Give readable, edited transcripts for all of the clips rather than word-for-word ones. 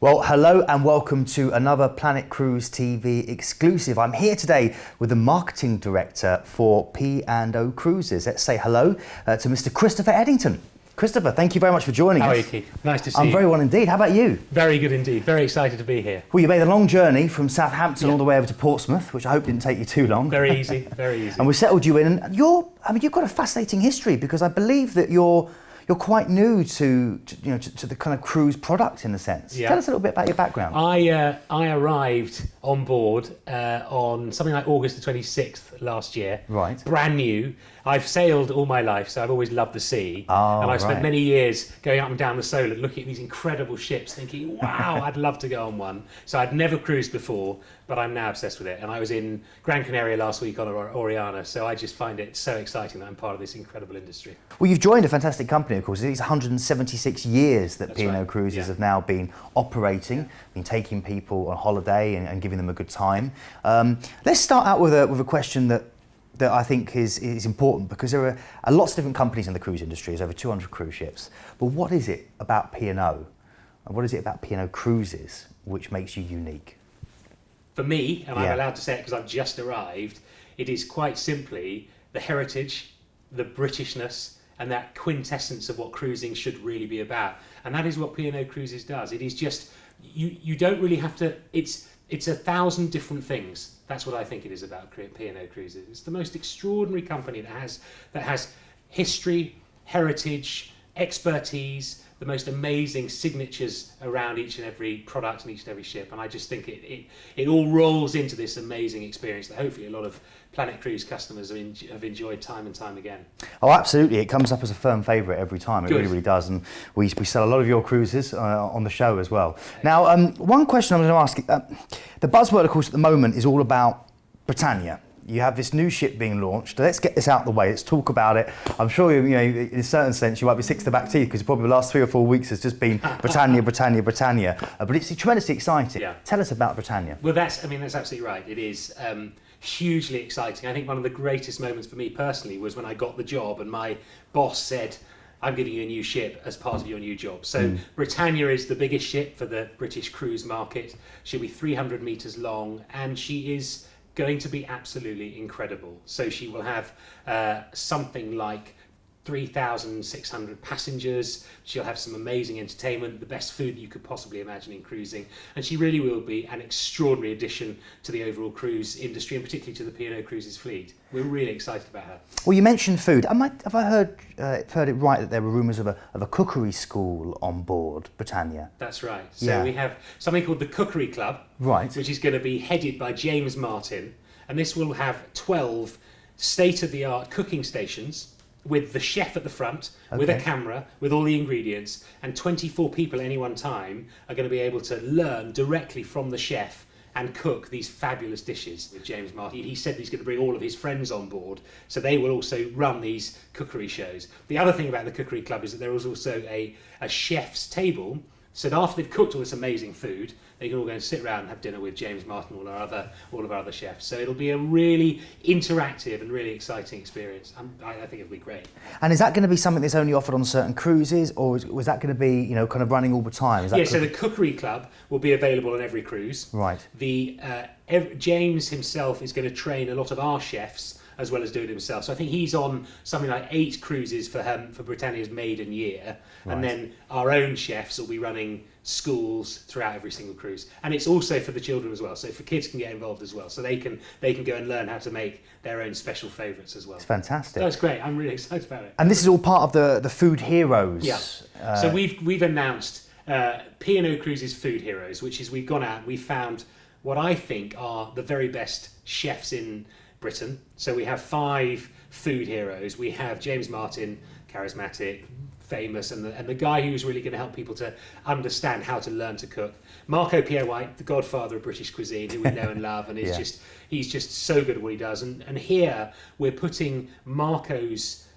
Well, hello and welcome to another Planet Cruise TV exclusive. I'm here today with the Marketing Director for P&O Cruises. Let's say hello to Mr. Christopher Edgington. Christopher, thank you very much for joining us. How are you, Keith? Nice to see you. I'm very well indeed. How about you? Very good indeed. Very excited to be here. Well, you made a long journey from Southampton all the way over to Portsmouth, which I hope didn't take you too long. Very easy, very easy. And we settled you in. And you've got a fascinating history because I believe that you're quite new to the kind of cruise product in a sense. Yeah. Tell us a little bit about your background. I arrived on board on something like August the 26th last year. Right. Brand new. I've sailed all my life, so I've always loved the sea. Oh, and I've spent right. many years going up and down the Solent looking at these incredible ships thinking, wow, I'd love to go on one. So I'd never cruised before, but I'm now obsessed with it. And I was in Gran Canaria last week on Oriana, so I just find it so exciting that I'm part of this incredible industry. Well, you've joined a fantastic company, of course. It's 176 years that That's P&O right. Cruises Yeah. have now been operating, been taking people on holiday and giving them a good time. Let's start out with a question that I think is important, because there are lots of different companies in the cruise industry. There's over 200 cruise ships. But what is it about P&O, and what is it about P&O Cruises which makes you unique? For me, and I'm Yeah. allowed to say it because I've just arrived, it is quite simply the heritage, the Britishness, and that quintessence of what cruising should really be about. And that is what P&O Cruises does. It is just, you don't really have to, it's 1,000 different things. That's what I think it is about P&O Cruises. It's the most extraordinary company that has history, heritage, expertise, the most amazing signatures around each and every product and each and every ship. And I just think it all rolls into this amazing experience that hopefully a lot of Planet Cruise customers have enjoyed time and time again. Oh, absolutely. It comes up as a firm favourite every time. It Good. really, really does. And we sell a lot of your cruises on the show as well. Now, one question I was going to ask, the buzzword, of course, at the moment is all about Britannia. You have this new ship being launched. Let's get this out of the way. Let's talk about it. I'm sure in a certain sense you might be sick to the back teeth because probably the last 3 or 4 weeks has just been Britannia, Britannia, Britannia. But it's tremendously exciting. Yeah. Tell us about Britannia. Well, that's absolutely right. It is hugely exciting. I think one of the greatest moments for me personally was when I got the job and my boss said, I'm giving you a new ship as part of your new job. So Britannia is the biggest ship for the British cruise market. She'll be 300 metres long, and she is going to be absolutely incredible. So she will have something like 3,600 passengers. She'll have some amazing entertainment, the best food that you could possibly imagine in cruising, and she really will be an extraordinary addition to the overall cruise industry, and particularly to the P&O Cruises fleet. We're really excited about her. Well, you mentioned food. Have I heard it right that there were rumours of a cookery school on board Britannia? That's right. So Yeah. we have something called the Cookery Club, Right. which is going to be headed by James Martin, and this will have 12 state-of-the-art cooking stations with the chef at the front, with a Okay. camera, with all the ingredients, and 24 people at any one time are going to be able to learn directly from the chef and cook these fabulous dishes with James Martin. He said he's going to bring all of his friends on board, so they will also run these cookery shows. The other thing about the Cookery Club is that there is also a chef's table, so that after they've cooked all this amazing food, they can all go and sit around and have dinner with James Martin, all of our other chefs. So it'll be a really interactive and really exciting experience. I think it'll be great. And is that going to be something that's only offered on certain cruises, or was that going to be kind of running all the time? Is that So the Cookery Club will be available on every cruise. Right. James himself is going to train a lot of our chefs as well as do it himself. So I think he's on something like 8 cruises for Britannia's maiden year. Right. And then our own chefs will be running schools throughout every single cruise. And it's also for the children as well. So for kids can get involved as well. So they can go and learn how to make their own special favourites as well. It's fantastic. That's great. I'm really excited about it. And this is all part of the Food Heroes. Yeah. So we've announced P&O Cruises Food Heroes, which is we've gone out and we've found what I think are the very best chefs in Britain. So we have 5 food heroes. We have James Martin, charismatic, famous, and the guy who's really going to help people to understand how to learn to cook. Marco Pierre White, the godfather of British cuisine, who we know and love, and he's just so good at what he does. And here we're putting Marco's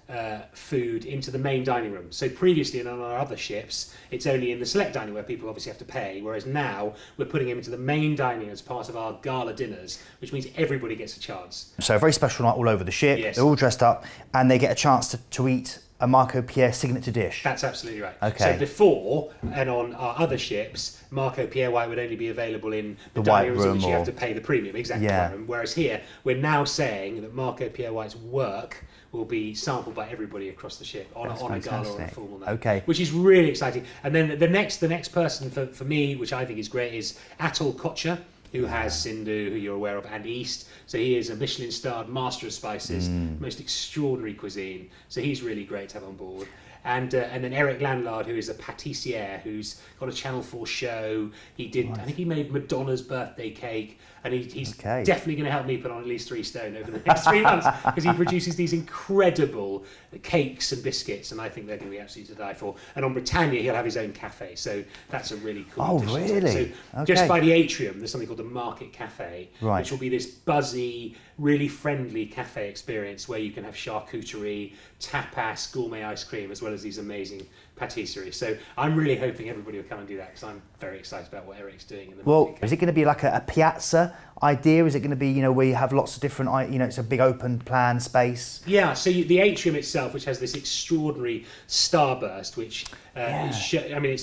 food into the main dining room. So previously on our other ships, it's only in the select dining where people obviously have to pay, whereas now we're putting him into the main dining as part of our gala dinners, which means everybody gets a chance. So a very special night all over the ship. Yes. They're all dressed up and they get a chance to eat a Marco Pierre signature dish. That's absolutely right. Okay. So before, and on our other ships, Marco Pierre White would only be available in the white dining rooms in room which you or- have to pay the premium. Exactly. Yeah. Right. Whereas here, we're now saying that Marco Pierre White's work will be sampled by everybody across the ship on a gala or a fantastic. formal night. Okay. Which is really exciting. And then the next person for me, which I think is great, is Atul Kochhar, who has Sindhu, who you're aware of, and East. So he is a Michelin-starred master of spices, most extraordinary cuisine. So he's really great to have on board. And then Eric Landlard, who is a pâtissier, who's got a Channel 4 show. He did, I think he made Madonna's birthday cake, and he's definitely going to help me put on at least 3 stone over the next 3 months, because he produces these incredible cakes and biscuits, and I think they're going to be absolutely to die for. And on Britannia, he'll have his own cafe, so that's a really cool Oh, addition to it. really? So just by the atrium, there's something called the Market Cafe, Right. which will be this buzzy, really friendly cafe experience where you can have charcuterie, tapas, gourmet ice cream, as well as these amazing patisseries. So I'm really hoping everybody will come and do that, because I'm very excited about what Eric's doing in the Well, Market is it going to be like a piazza idea? Is it going to be, you know, where you have lots of different, you know, it's a big open plan space? Yeah, so the atrium itself, which has this extraordinary starburst, which I mean,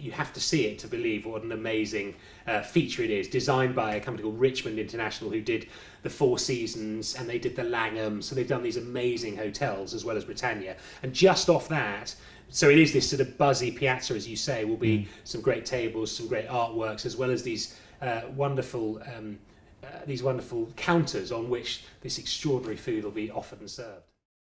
you have to see it to believe what an amazing feature it is. Designed by a company called Richmond International, who did the Four Seasons, and they did the Langham. So they've done these amazing hotels as well as Britannia. And just off that, so it is this sort of buzzy piazza, as you say, will be some great tables, some great artworks, as well as these wonderful counters on which this extraordinary food will be offered and served.